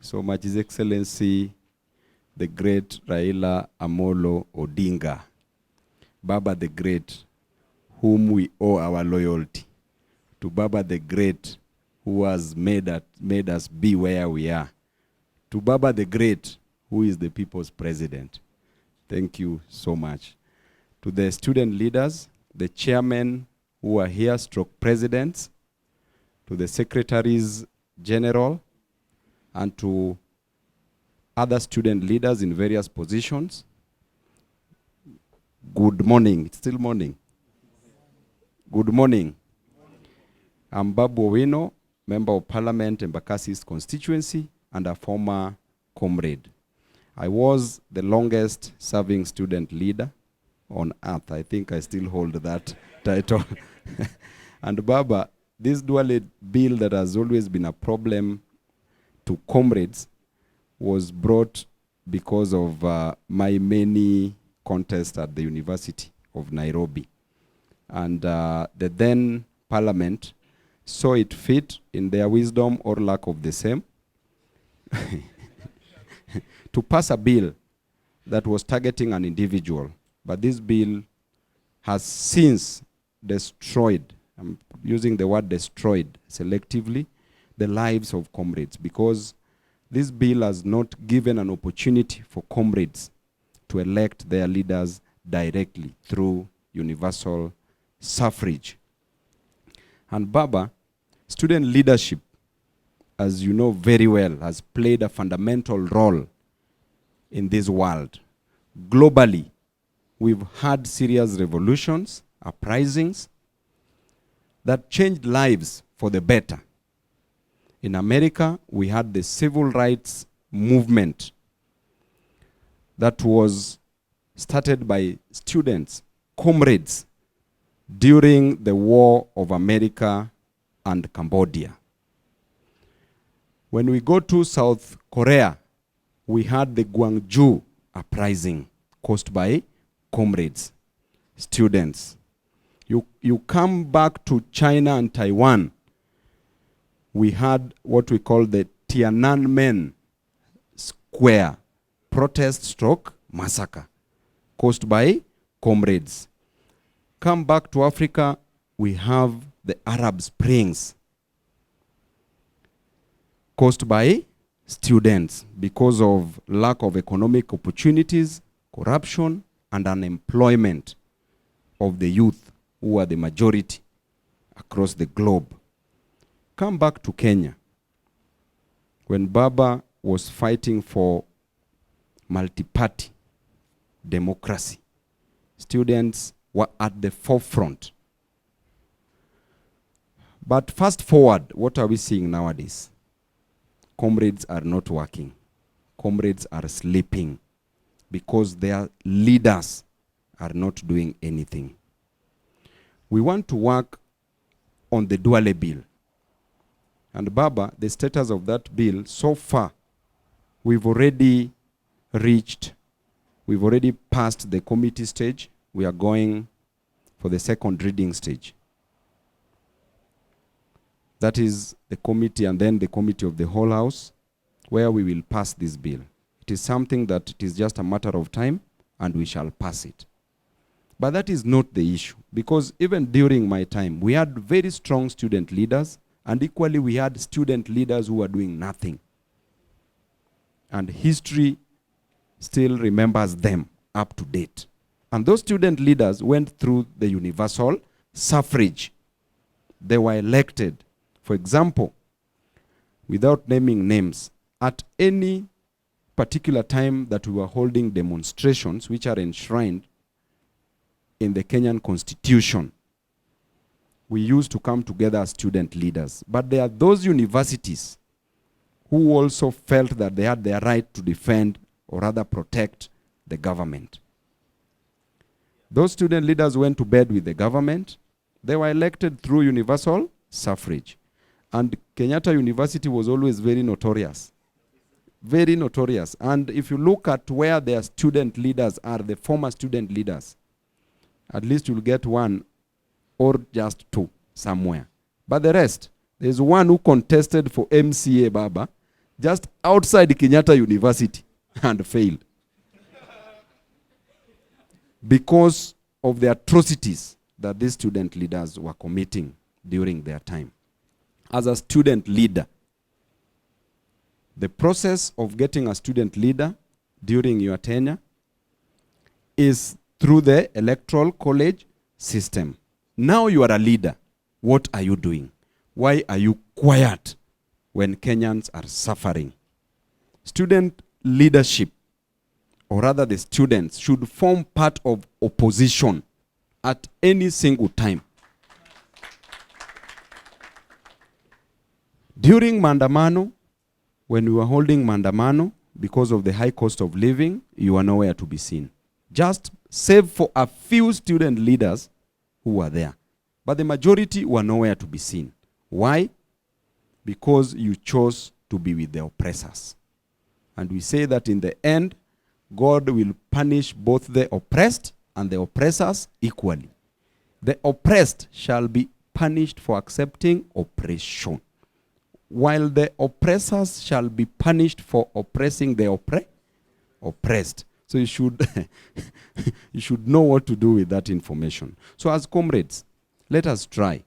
so much, His Excellency, the great Raila Amolo Odinga, Baba the Great, whom we owe our loyalty, to Baba the Great, who has made us be where we are, to Baba the Great, who is the people's president. Thank you so much. To the student leaders, the chairmen who are here, stroke presidents, to the secretaries general, and to other student leaders in various positions. Good morning. It's still morning. Good morning. I'm Babu Owino, Member of Parliament in Embakasi's constituency and a former comrade. I was the longest serving student leader on earth. I think I still hold that title. And Baba, this dual bill that has always been a problem to comrades was brought because of my many contests at the University of Nairobi. And the then Parliament saw it fit, in their wisdom or lack of the same, to pass a bill that was targeting an individual. But this bill has since destroyed, I'm using the word destroyed selectively, the lives of comrades, because this bill has not given an opportunity for comrades to elect their leaders directly through universal suffrage. And Baba, student leadership, as you know very well, has played a fundamental role in this world. Globally, we've had serious revolutions, uprisings, that changed lives for the better. In America, we had the civil rights movement that was started by students, comrades, during the War of America and Cambodia. When we go to South Korea, we had the Gwangju uprising caused by comrades, students. You come back to China and Taiwan, we had what we call the Tiananmen Square protest stroke massacre caused by comrades. Come back to Africa, we have the Arab Springs caused by students because of lack of economic opportunities, corruption, and unemployment of the youth, who are the majority across the globe. Come back to Kenya, when Baba was fighting for multi-party democracy. Students were at the forefront. But fast forward, what are we seeing nowadays? Comrades are not working. Comrades are sleeping because their leaders are not doing anything. We want to work on the Duale bill. And Baba, the status of that bill, so far, we've already passed the committee stage. We are going for the second reading stage. That is the committee and then the committee of the whole house, where we will pass this bill. It is something that it is just a matter of time, and we shall pass it. But that is not the issue, because even during my time, we had very strong student leaders, and equally we had student leaders who were doing nothing. And history still remembers them up to date. And those student leaders went through the universal suffrage. They were elected. For example, without naming names, at any particular time that we were holding demonstrations, which are enshrined in the Kenyan Constitution, we used to come together as student leaders. But there are those universities who also felt that they had their right to defend, or rather protect, the government. Those student leaders went to bed with the government. They were elected through universal suffrage. And Kenyatta University was always very notorious. Very notorious. And if you look at where their student leaders are, the former student leaders, at least you'll get one or just two somewhere. But the rest, there's one who contested for MCA, Baba, just outside Kenyatta University and failed. Because of the atrocities that these student leaders were committing during their time. As a student leader, the process of getting a student leader during your tenure is through the electoral college system. Now you are a leader. What are you doing? Why are you quiet when Kenyans are suffering? Student leadership, or rather the students, should form part of opposition at any single time. During Maandamano, when we were holding Maandamano, because of the high cost of living, you are nowhere to be seen. Just save for a few student leaders who were there. But the majority were nowhere to be seen. Why? Because you chose to be with the oppressors. And we say that in the end, God will punish both the oppressed and the oppressors equally. The oppressed shall be punished for accepting oppression, while the oppressors shall be punished for oppressing the oppressed. So you should, you should know what to do with that information. So as comrades, let us try.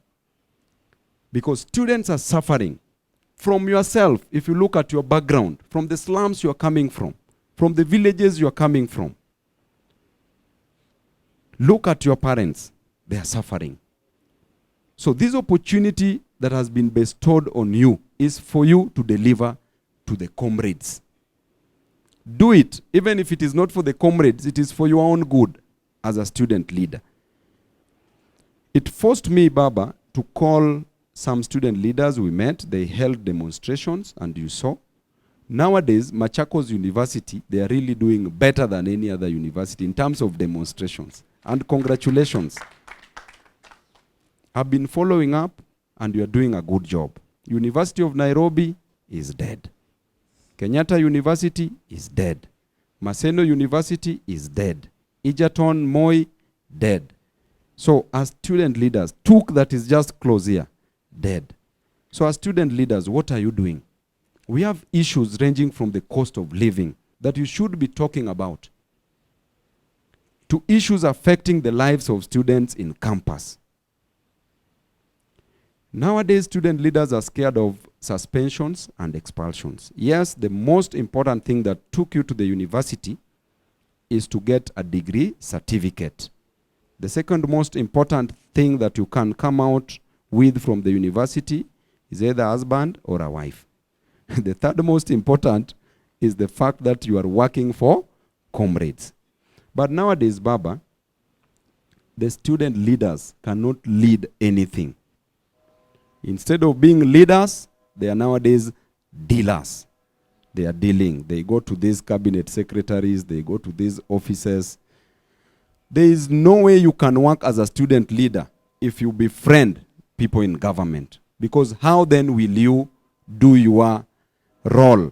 Because students are suffering from yourself. If you look at your background, from the slums you are coming from the villages you are coming from. Look at your parents. They are suffering. So this opportunity that has been bestowed on you is for you to deliver to the comrades. Do it. Even if it is not for the comrades, it is for your own good as a student leader. It forced me, Baba, to call some student leaders we met. They held demonstrations, and you saw. Nowadays, Machakos University, they are really doing better than any other university in terms of demonstrations. And congratulations. I've been following up, and you are doing a good job. University of Nairobi is dead. Kenyatta University is dead. Maseno University is dead. Egerton, Moi, dead. So as student leaders, TUK that is just close here, dead. So as student leaders, what are you doing? We have issues ranging from the cost of living that you should be talking about, to issues affecting the lives of students in campus. Nowadays, student leaders are scared of suspensions and expulsions. Yes, the most important thing that took you to the university is to get a degree certificate. The second most important thing that you can come out with from the university is either a husband or a wife. The third most important is the fact that you are working for comrades. But nowadays, Baba, the student leaders cannot lead anything. Instead of being leaders, they are nowadays dealers. They are dealing. They go to these cabinet secretaries, they go to these offices. There is no way you can work as a student leader if you befriend people in government. Because how then will you do your role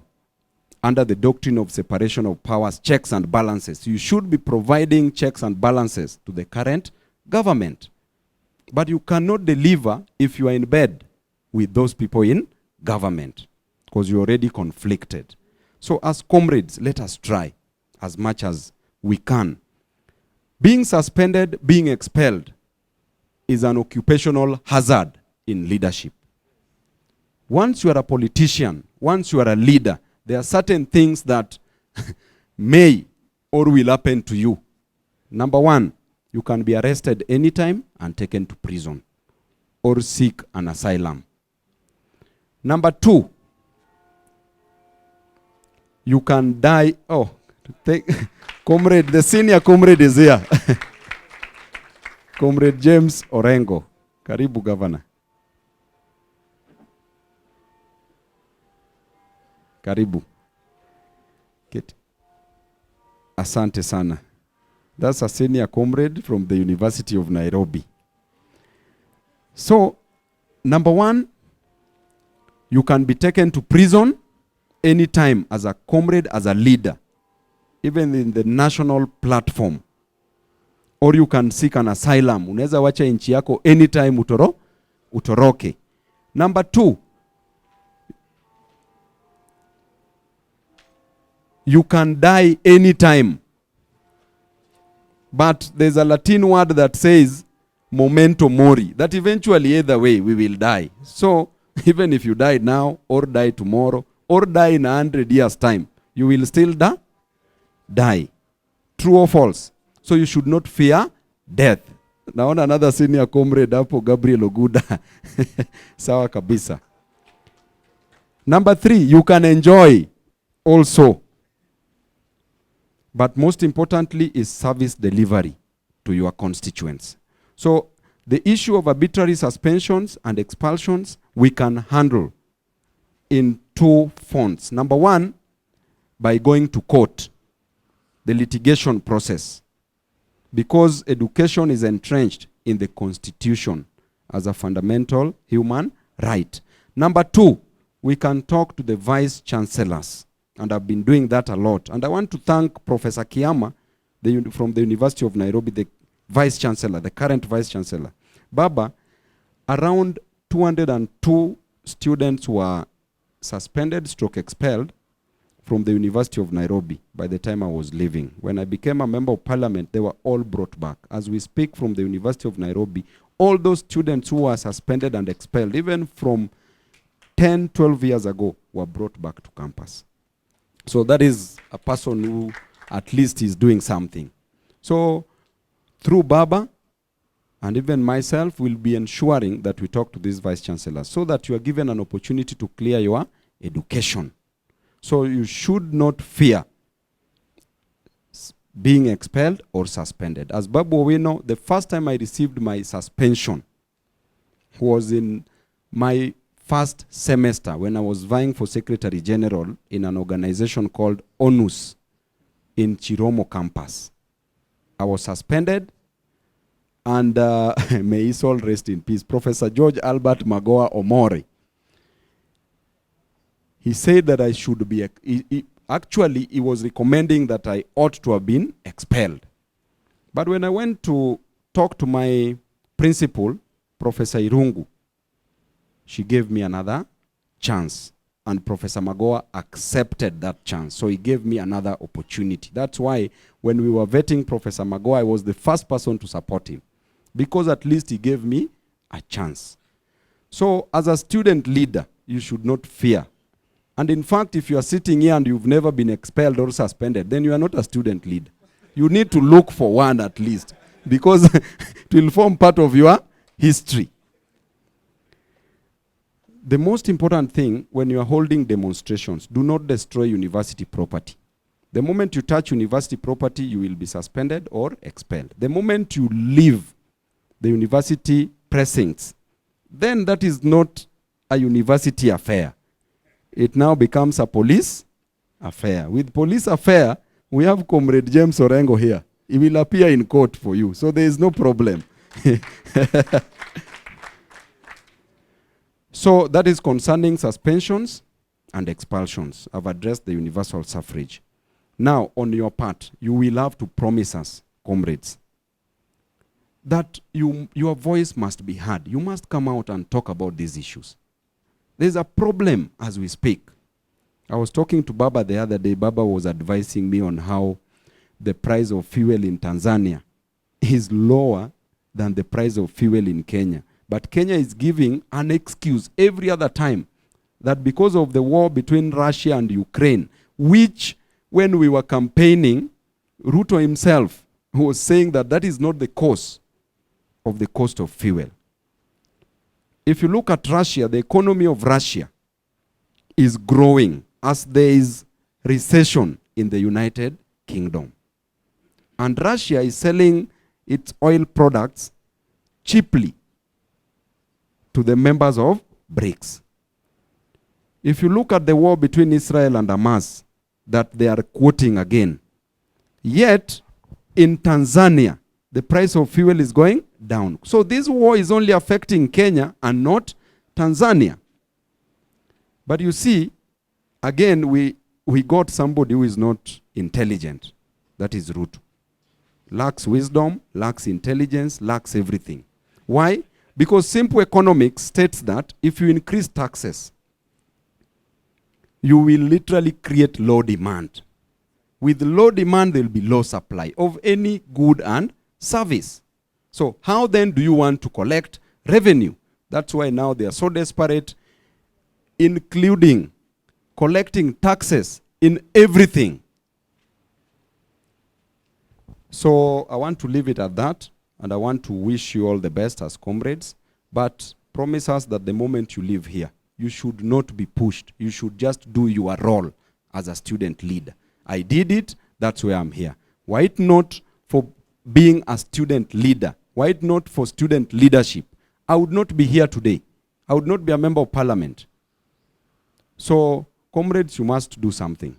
under the doctrine of separation of powers, checks and balances? You should be providing checks and balances to the current government. But you cannot deliver if you are in bed with those people in government, because you're already conflicted. So as comrades, let us try as much as we can. Being suspended, being expelled is an occupational hazard in leadership. Once you are a politician, once you are a leader, there are certain things that may or will happen to you. Number one, you can be arrested anytime and taken to prison or seek an asylum. Number two, you can die. Oh, comrade, the senior comrade is here. Comrade James Orengo. Karibu, Governor. Karibu. Keti. Asante sana. That's a senior comrade from the University of Nairobi. So, number one, you can be taken to prison anytime as a comrade, as a leader, even in the national platform. Or you can seek an asylum. Unaweza wacha nchi yako anytime utoroke. Number two, You can die anytime. But there's a Latin word that says memento mori, that eventually either way we will die. So even if you die now or die tomorrow or die in 100 years time, you will still die. True or false? So you should not fear death. Naona another senior comrade hapo, Gabriel Oguda. Sawa kabisa. Number 3, you can enjoy also. But most importantly is service delivery to your constituents. So the issue of arbitrary suspensions and expulsions we can handle in 2 fronts. Number 1, by going to court, the litigation process, because education is entrenched in the Constitution as a fundamental human right. Number 2, we can talk to the vice chancellors, and I've been doing that a lot. And I want to thank Professor Kiama from the University of Nairobi, the vice chancellor, the current vice chancellor. Baba, around 202 students were suspended / expelled from the University of Nairobi by the time I was leaving. When I became a member of parliament, they were all brought back. As we speak, from the University of Nairobi, all those students who were suspended and expelled, even from 10, 12 years ago, were brought back to campus. So that is a person who at least is doing something. So through Baba and even myself, will be ensuring that we talk to these vice chancellors so that you are given an opportunity to clear your education. So you should not fear being expelled or suspended. As Babu Owino, the first time I received my suspension was in my first semester when I was vying for Secretary General in an organization called ONUS in Chiromo campus. I was suspended, and may his soul rest in peace, Professor George Albert Magoa Omori. He said that I should be, actually he was recommending that I ought to have been expelled. But when I went to talk to my principal, Professor Irungu, she gave me another chance. And Professor Magoa accepted that chance. So he gave me another opportunity. That's why when we were vetting Professor Magoa, I was the first person to support him, because at least he gave me a chance. So as a student leader, you should not fear. And in fact, if you are sitting here and you've never been expelled or suspended, then you are not a student leader. You need to look for one at least, because it will form part of your history. The most important thing when you are holding demonstrations, do not destroy university property. The moment you touch university property, you will be suspended or expelled. The moment you leave the university precincts, then that is not a university affair. It now becomes a police affair. With police affair, we have Comrade James Orengo here. He will appear in court for you, so there is no problem. So that is concerning suspensions and expulsions. I've addressed the universal suffrage. Now, on your part, you will have to promise us, comrades, that your voice must be heard. You must come out and talk about these issues. There's a problem as we speak. I was talking to Baba the other day. Baba was advising me on how the price of fuel in Tanzania is lower than the price of fuel in Kenya. But Kenya is giving an excuse every other time that because of the war between Russia and Ukraine, which when we were campaigning, Ruto himself was saying that that is not the cause of the cost of fuel. If you look at Russia, the economy of Russia is growing as there is recession in the United Kingdom. And Russia is selling its oil products cheaply to the members of BRICS. If you look at the war between Israel and Hamas that they are quoting again, yet in Tanzania, the price of fuel is going down. So this war is only affecting Kenya and not Tanzania. But you see, again, we got somebody who is not intelligent. That is Ruto. Lacks wisdom, lacks intelligence, lacks everything. Why? Because simple economics states that if you increase taxes, you will literally create low demand. With low demand, there will be low supply of any good and service. So how then do you want to collect revenue? That's why now they are so desperate, including collecting taxes in everything. So I want to leave it at that, and I want to wish you all the best as comrades, but promise us that the moment you leave here, you should not be pushed. You should just do your role as a student leader. I did it, that's why I'm here. Were it not for being a student leader, were it not for student leadership, I would not be here today. I would not be a member of parliament. So, comrades, you must do something.